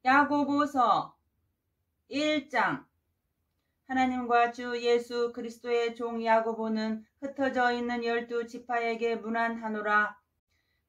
야고보서 1장. 하나님과 주 예수 그리스도의 종 야고보는 흩어져 있는 12지파에게 문안하노라.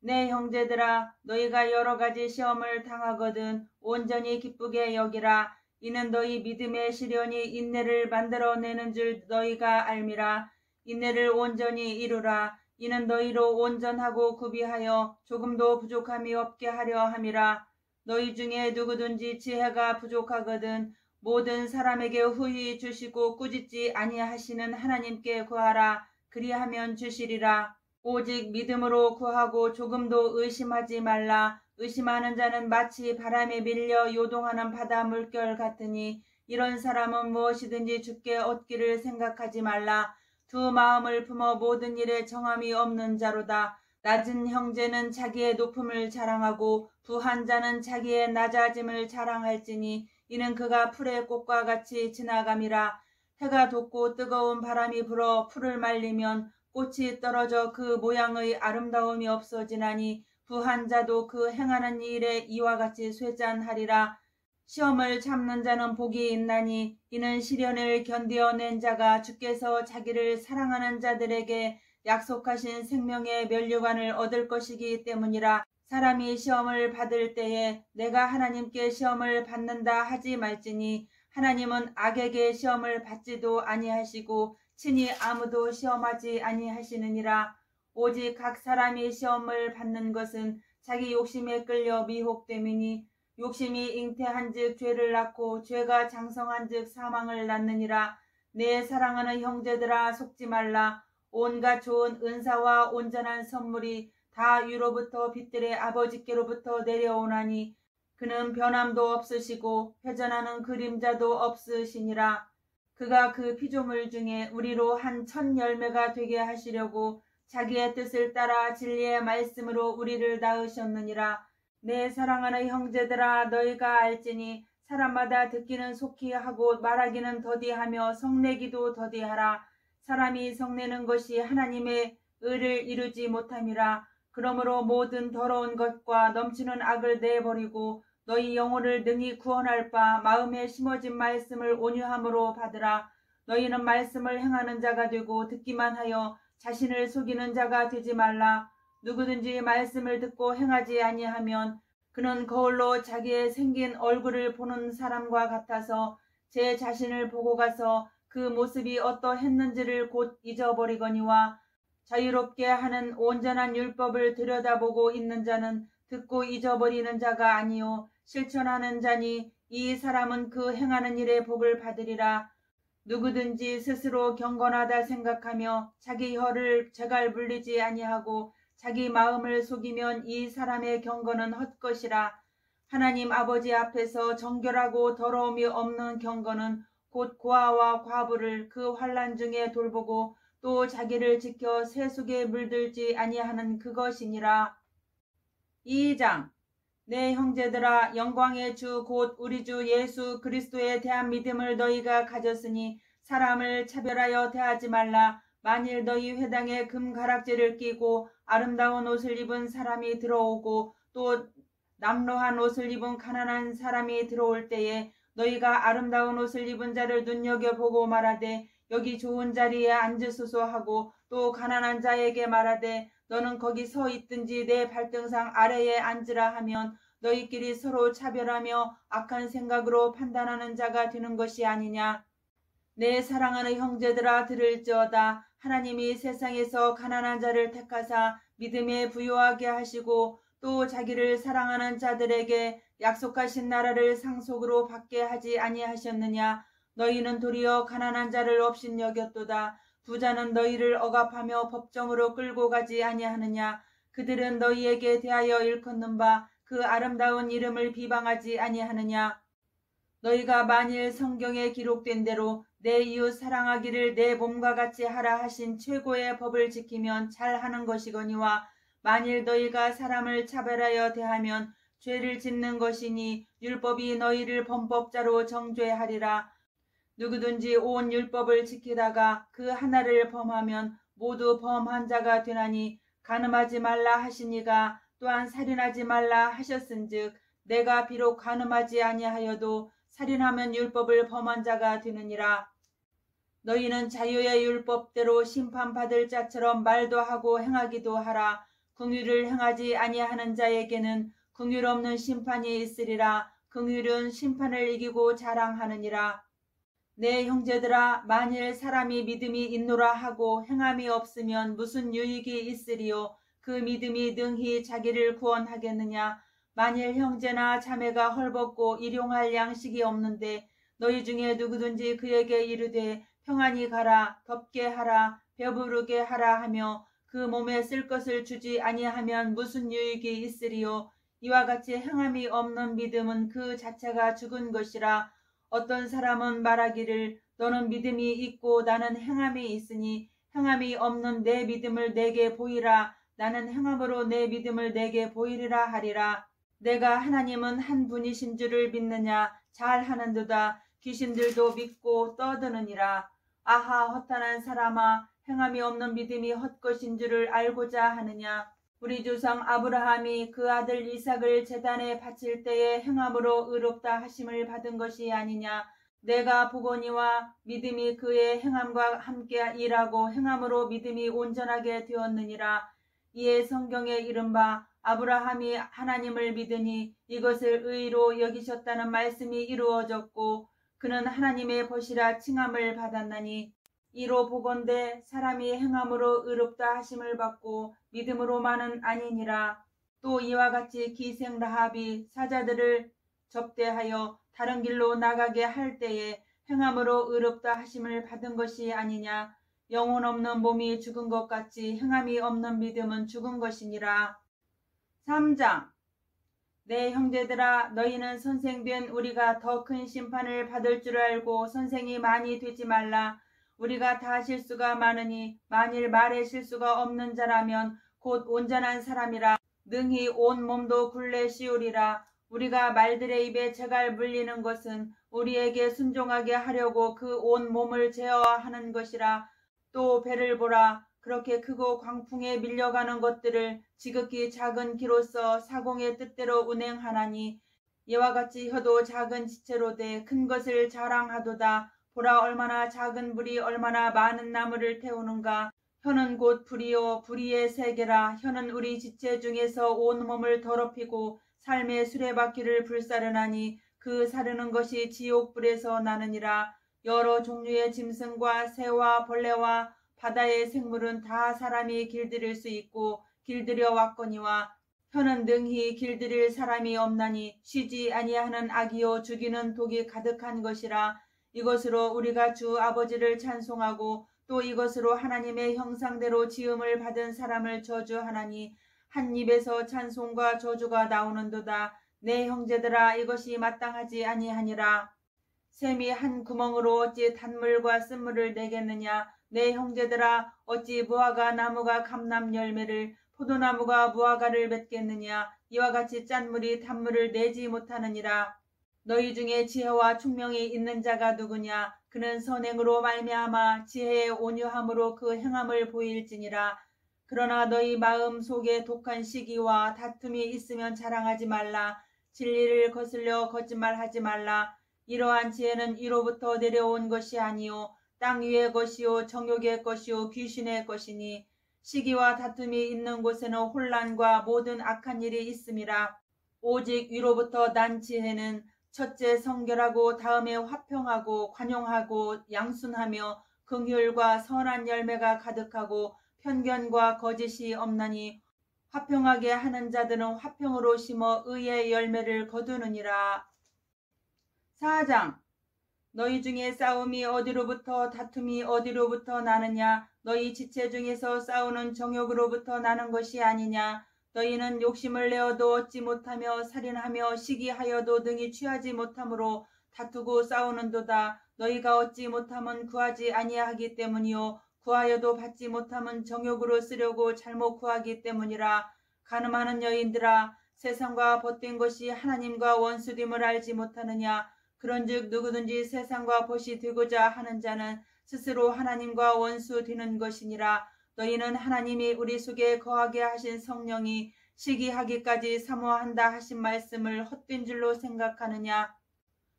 내 형제들아, 너희가 여러 가지 시험을 당하거든 온전히 기쁘게 여기라. 이는 너희 믿음의 시련이 인내를 만들어내는 줄 너희가 알미라. 인내를 온전히 이루라. 이는 너희로 온전하고 구비하여 조금도 부족함이 없게 하려 함이라. 너희 중에 누구든지 지혜가 부족하거든 모든 사람에게 후히 주시고 꾸짖지 아니하시는 하나님께 구하라. 그리하면 주시리라. 오직 믿음으로 구하고 조금도 의심하지 말라. 의심하는 자는 마치 바람에 밀려 요동하는 바다 물결 같으니 이런 사람은 무엇이든지 주께 얻기를 생각하지 말라. 두 마음을 품어 모든 일에 정함이 없는 자로다. 낮은 형제는 자기의 높음을 자랑하고 부한 자는 자기의 낮아짐을 자랑할지니 이는 그가 풀의 꽃과 같이 지나감이라. 해가 돋고 뜨거운 바람이 불어 풀을 말리면 꽃이 떨어져 그 모양의 아름다움이 없어지나니 부한 자도 그 행하는 일에 이와 같이 쇠잔하리라. 시험을 참는 자는 복이 있나니 이는 시련을 견디어낸 자가 주께서 자기를 사랑하는 자들에게 약속하신 생명의 면류관을 얻을 것이기 때문이라. 사람이 시험을 받을 때에 내가 하나님께 시험을 받는다 하지 말지니 하나님은 악에게 시험을 받지도 아니하시고 친히 아무도 시험하지 아니하시느니라. 오직 각 사람이 시험을 받는 것은 자기 욕심에 끌려 미혹됨이니 욕심이 잉태한즉 죄를 낳고 죄가 장성한즉 사망을 낳느니라. 내 사랑하는 형제들아, 속지 말라. 온갖 좋은 은사와 온전한 선물이 다 위로부터 빛들의 아버지께로부터 내려오나니 그는 변함도 없으시고 회전하는 그림자도 없으시니라. 그가 그 피조물 중에 우리로 한 첫 열매가 되게 하시려고 자기의 뜻을 따라 진리의 말씀으로 우리를 낳으셨느니라. 내 사랑하는 형제들아, 너희가 알지니 사람마다 듣기는 속히 하고 말하기는 더디하며 성내기도 더디하라. 사람이 성내는 것이 하나님의 의를 이루지 못함이라. 그러므로 모든 더러운 것과 넘치는 악을 내버리고 너희 영혼을 능히 구원할 바 마음에 심어진 말씀을 온유함으로 받으라. 너희는 말씀을 행하는 자가 되고 듣기만 하여 자신을 속이는 자가 되지 말라. 누구든지 말씀을 듣고 행하지 아니하면 그는 거울로 자기의 생긴 얼굴을 보는 사람과 같아서 제 자신을 보고 가서 그 모습이 어떠했는지를 곧 잊어버리거니와 자유롭게 하는 온전한 율법을 들여다보고 있는 자는 듣고 잊어버리는 자가 아니요 실천하는 자니 이 사람은 그 행하는 일의 복을 받으리라. 누구든지 스스로 경건하다 생각하며 자기 혀를 제갈 물리지 아니하고 자기 마음을 속이면 이 사람의 경건은 헛것이라. 하나님 아버지 앞에서 정결하고 더러움이 없는 경건은 곧 고아와 과부를 그 환난 중에 돌보고 또 자기를 지켜 새 속에 물들지 아니하는 그것이니라. 2장. 내 형제들아, 영광의 주 곧 우리 주 예수 그리스도에 대한 믿음을 너희가 가졌으니 사람을 차별하여 대하지 말라. 만일 너희 회당에 금가락지를 끼고 아름다운 옷을 입은 사람이 들어오고 또 남로한 옷을 입은 가난한 사람이 들어올 때에 너희가 아름다운 옷을 입은 자를 눈여겨보고 말하되 여기 좋은 자리에 앉으소서 하고 또 가난한 자에게 말하되 너는 거기 서 있든지 내 발등상 아래에 앉으라 하면 너희끼리 서로 차별하며 악한 생각으로 판단하는 자가 되는 것이 아니냐. 내 사랑하는 형제들아, 들을지어다. 하나님이 세상에서 가난한 자를 택하사 믿음에 부요하게 하시고 또 자기를 사랑하는 자들에게 약속하신 나라를 상속으로 받게 하지 아니하셨느냐. 너희는 도리어 가난한 자를 업신여겼도다. 부자는 너희를 억압하며 법정으로 끌고 가지 아니하느냐. 그들은 너희에게 대하여 일컫는 바 그 아름다운 이름을 비방하지 아니하느냐. 너희가 만일 성경에 기록된 대로 내 이웃 사랑하기를 내 몸과 같이 하라 하신 최고의 법을 지키면 잘하는 것이거니와 만일 너희가 사람을 차별하여 대하면 죄를 짓는 것이니 율법이 너희를 범법자로 정죄하리라. 누구든지 온 율법을 지키다가 그 하나를 범하면 모두 범한 자가 되나니 간음하지 말라 하시니가 또한 살인하지 말라 하셨은즉 내가 비록 간음하지 아니하여도 살인하면 율법을 범한 자가 되느니라. 너희는 자유의 율법대로 심판받을 자처럼 말도 하고 행하기도 하라. 긍휼을 행하지 아니하는 자에게는 긍휼 없는 심판이 있으리라. 긍휼은 심판을 이기고 자랑하느니라. 내 형제들아, 만일 사람이 믿음이 있노라 하고 행함이 없으면 무슨 유익이 있으리요? 그 믿음이 능히 자기를 구원하겠느냐? 만일 형제나 자매가 헐벗고 일용할 양식이 없는데 너희 중에 누구든지 그에게 이르되 평안히 가라, 덥게 하라, 배부르게 하라 하며 그 몸에 쓸 것을 주지 아니하면 무슨 유익이 있으리요? 이와 같이 행함이 없는 믿음은 그 자체가 죽은 것이라. 어떤 사람은 말하기를 너는 믿음이 있고 나는 행함이 있으니 행함이 없는 내 믿음을 내게 보이라. 나는 행함으로 내 믿음을 내게 보이리라 하리라. 내가 하나님은 한 분이신 줄을 믿느냐? 잘하는도다. 귀신들도 믿고 떠드느니라. 아하, 허탄한 사람아, 행함이 없는 믿음이 헛것인 줄을 알고자 하느냐? 우리 조상 아브라함이 그 아들 이삭을 제단에 바칠 때에 행함으로 의롭다 하심을 받은 것이 아니냐? 내가 보거니와 믿음이 그의 행함과 함께 일하고 행함으로 믿음이 온전하게 되었느니라. 이에 성경에 이른바 아브라함이 하나님을 믿으니 이것을 의로 여기셨다는 말씀이 이루어졌고 그는 하나님의 벗이라 칭함을 받았나니 이로 보건대 사람이 행함으로 의롭다 하심을 받고 믿음으로만은 아니니라. 또 이와 같이 기생 라합이 사자들을 접대하여 다른 길로 나가게 할 때에 행함으로 의롭다 하심을 받은 것이 아니냐. 영혼 없는 몸이 죽은 것 같이 행함이 없는 믿음은 죽은 것이니라. 3장. 내 형제들아, 너희는 선생된 우리가 더 큰 심판을 받을 줄 알고 선생이 많이 되지 말라. 우리가 다 실수가 많으니 만일 말에 실수가 없는 자라면 곧 온전한 사람이라. 능히 온 몸도 굴레 씌우리라. 우리가 말들의 입에 재갈 물리는 것은 우리에게 순종하게 하려고 그 온 몸을 제어하는 것이라. 또 배를 보라. 그렇게 크고 광풍에 밀려가는 것들을 지극히 작은 기로서 사공의 뜻대로 운행하나니 이와 같이 혀도 작은 지체로 돼 큰 것을 자랑하도다. 보라, 얼마나 작은 불이 얼마나 많은 나무를 태우는가. 혀는 곧 불이요 불의의 세계라. 혀는 우리 지체 중에서 온 몸을 더럽히고 삶의 수레바퀴를 불사르나니 그 사르는 것이 지옥불에서 나느니라. 여러 종류의 짐승과 새와 벌레와 바다의 생물은 다 사람이 길들일 수 있고 길들여 왔거니와 혀는 능히 길들일 사람이 없나니 쉬지 아니하는 악이요 죽이는 독이 가득한 것이라. 이것으로 우리가 주 아버지를 찬송하고 또 이것으로 하나님의 형상대로 지음을 받은 사람을 저주하나니 한 입에서 찬송과 저주가 나오는도다. 내 형제들아, 이것이 마땅하지 아니하니라. 샘이 한 구멍으로 어찌 단물과 쓴물을 내겠느냐. 내 형제들아, 어찌 무화과 나무가 감람 열매를 포도나무가 무화과를 맺겠느냐. 이와 같이 짠물이 단물을 내지 못하느니라. 너희 중에 지혜와 총명이 있는 자가 누구냐. 그는 선행으로 말미암아 지혜의 온유함으로 그 행함을 보일지니라. 그러나 너희 마음 속에 독한 시기와 다툼이 있으면 자랑하지 말라. 진리를 거슬려 거짓말하지 말라. 이러한 지혜는 위로부터 내려온 것이 아니요 땅 위의 것이요 정욕의 것이요 귀신의 것이니 시기와 다툼이 있는 곳에는 혼란과 모든 악한 일이 있음이라. 오직 위로부터 난 지혜는 첫째 성결하고 다음에 화평하고 관용하고 양순하며 긍휼과 선한 열매가 가득하고 편견과 거짓이 없나니 화평하게 하는 자들은 화평으로 심어 의의 열매를 거두느니라. 4장. 너희 중에 싸움이 어디로부터 다툼이 어디로부터 나느냐. 너희 지체 중에서 싸우는 정욕으로부터 나는 것이 아니냐. 너희는 욕심을 내어도 얻지 못하며 살인하며 시기하여도 능히 취하지 못함으로 다투고 싸우는도다. 너희가 얻지 못함은 구하지 아니하기 때문이요 구하여도 받지 못함은 정욕으로 쓰려고 잘못 구하기 때문이라. 간음하는 여인들아, 세상과 벗된 것이 하나님과 원수됨을 알지 못하느냐. 그런즉 누구든지 세상과 벗이 되고자 하는 자는 스스로 하나님과 원수 되는 것이니라. 너희는 하나님이 우리 속에 거하게 하신 성령이 시기하기까지 사모한다 하신 말씀을 헛된 줄로 생각하느냐.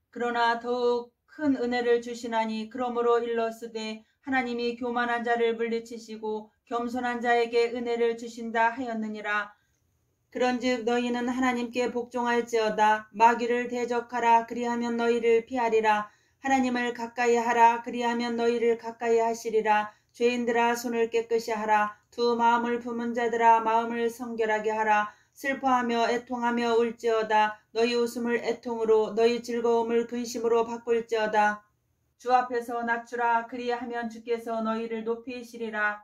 그러나 더욱 큰 은혜를 주시나니 그러므로 일러스되 하나님이 교만한 자를 물리치시고 겸손한 자에게 은혜를 주신다 하였느니라. 그런즉 너희는 하나님께 복종할지어다. 마귀를 대적하라. 그리하면 너희를 피하리라. 하나님을 가까이 하라. 그리하면 너희를 가까이 하시리라. 죄인들아 손을 깨끗이 하라. 두 마음을 품은 자들아 마음을 성결하게 하라. 슬퍼하며 애통하며 울지어다. 너희 웃음을 애통으로 너희 즐거움을 근심으로 바꿀지어다. 주 앞에서 낮추라. 그리하면 주께서 너희를 높이시리라.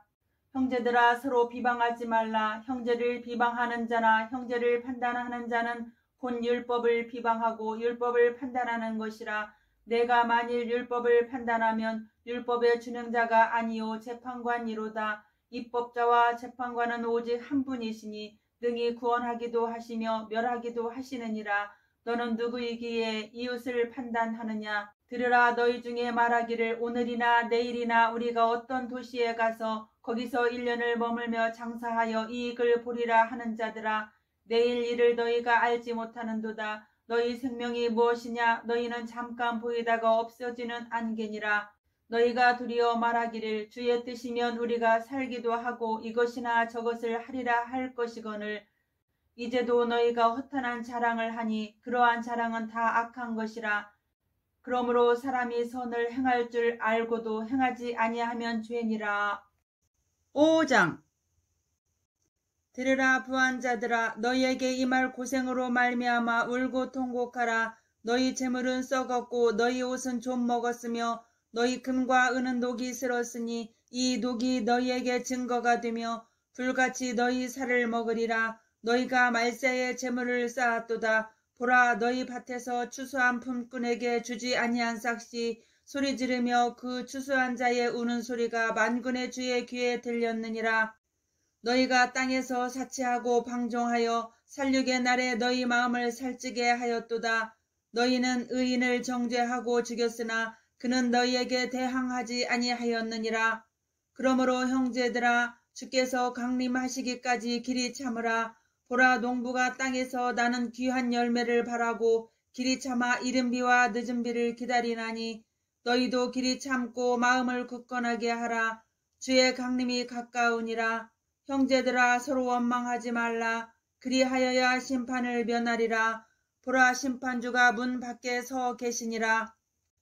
형제들아 서로 비방하지 말라. 형제를 비방하는 자나 형제를 판단하는 자는 곧 율법을 비방하고 율법을 판단하는 것이라. 내가 만일 율법을 판단하면 율법의 준행자가 아니요 재판관이로다. 입법자와 재판관은 오직 한 분이시니 능히 구원하기도 하시며 멸하기도 하시느니라. 너는 누구이기에 이웃을 판단하느냐. 들으라. 너희 중에 말하기를 오늘이나 내일이나 우리가 어떤 도시에 가서 거기서 1년을 머물며 장사하여 이익을 보리라 하는 자들아. 내일 일을 너희가 알지 못하는도다. 너희 생명이 무엇이냐. 너희는 잠깐 보이다가 없어지는 안개니라. 너희가 두려워 말하기를 주의 뜻이면 우리가 살기도 하고 이것이나 저것을 하리라 할 것이거늘 이제도 너희가 허탄한 자랑을 하니 그러한 자랑은 다 악한 것이라. 그러므로 사람이 선을 행할 줄 알고도 행하지 아니하면 죄니라. 5장. 들으라 부한 자들아 너희에게 임할 고생으로 말미암아 울고 통곡하라. 너희 재물은 썩었고 너희 옷은 좀 먹었으며 너희 금과 은은 녹이 슬었으니 이 녹이 너희에게 증거가 되며 불같이 너희 살을 먹으리라. 너희가 말세에 재물을 쌓았도다. 보라 너희 밭에서 추수한 품꾼에게 주지 아니한 삭시 소리 지르며 그 추수한 자의 우는 소리가 만군의 주의 귀에 들렸느니라. 너희가 땅에서 사치하고 방종하여 살육의 날에 너희 마음을 살찌게 하였도다. 너희는 의인을 정죄하고 죽였으나 그는 너희에게 대항하지 아니하였느니라. 그러므로 형제들아 주께서 강림하시기까지 길이 참으라. 보라 농부가 땅에서 나는 귀한 열매를 바라고 길이 참아 이른 비와 늦은 비를 기다리나니 너희도 길이 참고 마음을 굳건하게 하라. 주의 강림이 가까우니라. 형제들아 서로 원망하지 말라. 그리하여야 심판을 면하리라. 보라 심판주가 문 밖에 서 계시니라.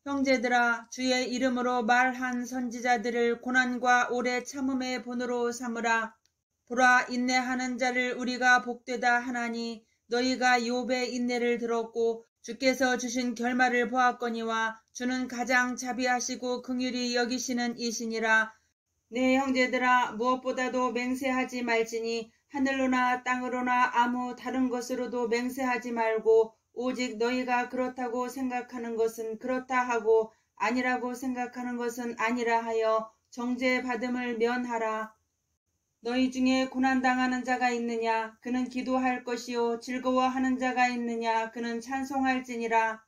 형제들아 주의 이름으로 말한 선지자들을 고난과 오래 참음의 본으로 삼으라. 보라 인내하는 자를 우리가 복되다 하나니 너희가 욥의 인내를 들었고 주께서 주신 결말을 보았거니와 주는 가장 자비하시고 긍휼히 여기시는 이시니라. 내 형제들아 무엇보다도 맹세하지 말지니 하늘로나 땅으로나 아무 다른 것으로도 맹세하지 말고 오직 너희가 그렇다고 생각하는 것은 그렇다 하고 아니라고 생각하는 것은 아니라 하여 정죄받음을 면하라. 너희 중에 고난당하는 자가 있느냐. 그는 기도할 것이요 즐거워하는 자가 있느냐. 그는 찬송할지니라.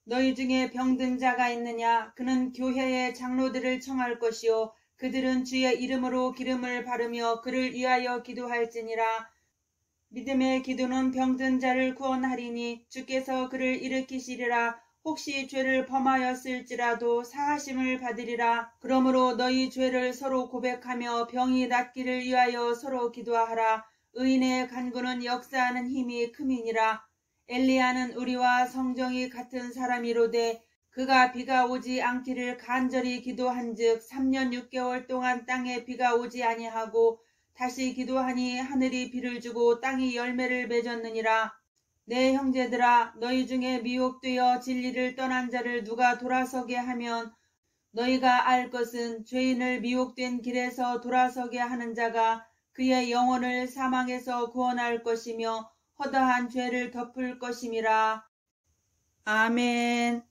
너희 중에 병든 자가 있느냐. 그는 교회의 장로들을 청할 것이요 그들은 주의 이름으로 기름을 바르며 그를 위하여 기도할지니라. 믿음의 기도는 병든 자를 구원하리니 주께서 그를 일으키시리라. 혹시 죄를 범하였을지라도 사하심을 받으리라. 그러므로 너희 죄를 서로 고백하며 병이 낫기를 위하여 서로 기도하라. 의인의 간구는 역사하는 힘이 큼이니라. 엘리야는 우리와 성정이 같은 사람이로되 그가 비가 오지 않기를 간절히 기도한즉 3년 6개월 동안 땅에 비가 오지 아니하고 다시 기도하니 하늘이 비를 주고 땅이 열매를 맺었느니라. 내 형제들아 너희 중에 미혹되어 진리를 떠난 자를 누가 돌아서게 하면 너희가 알 것은 죄인을 미혹된 길에서 돌아서게 하는 자가 그의 영혼을 사망에서 구원할 것이며 허다한 죄를 덮을 것임이라. 아멘.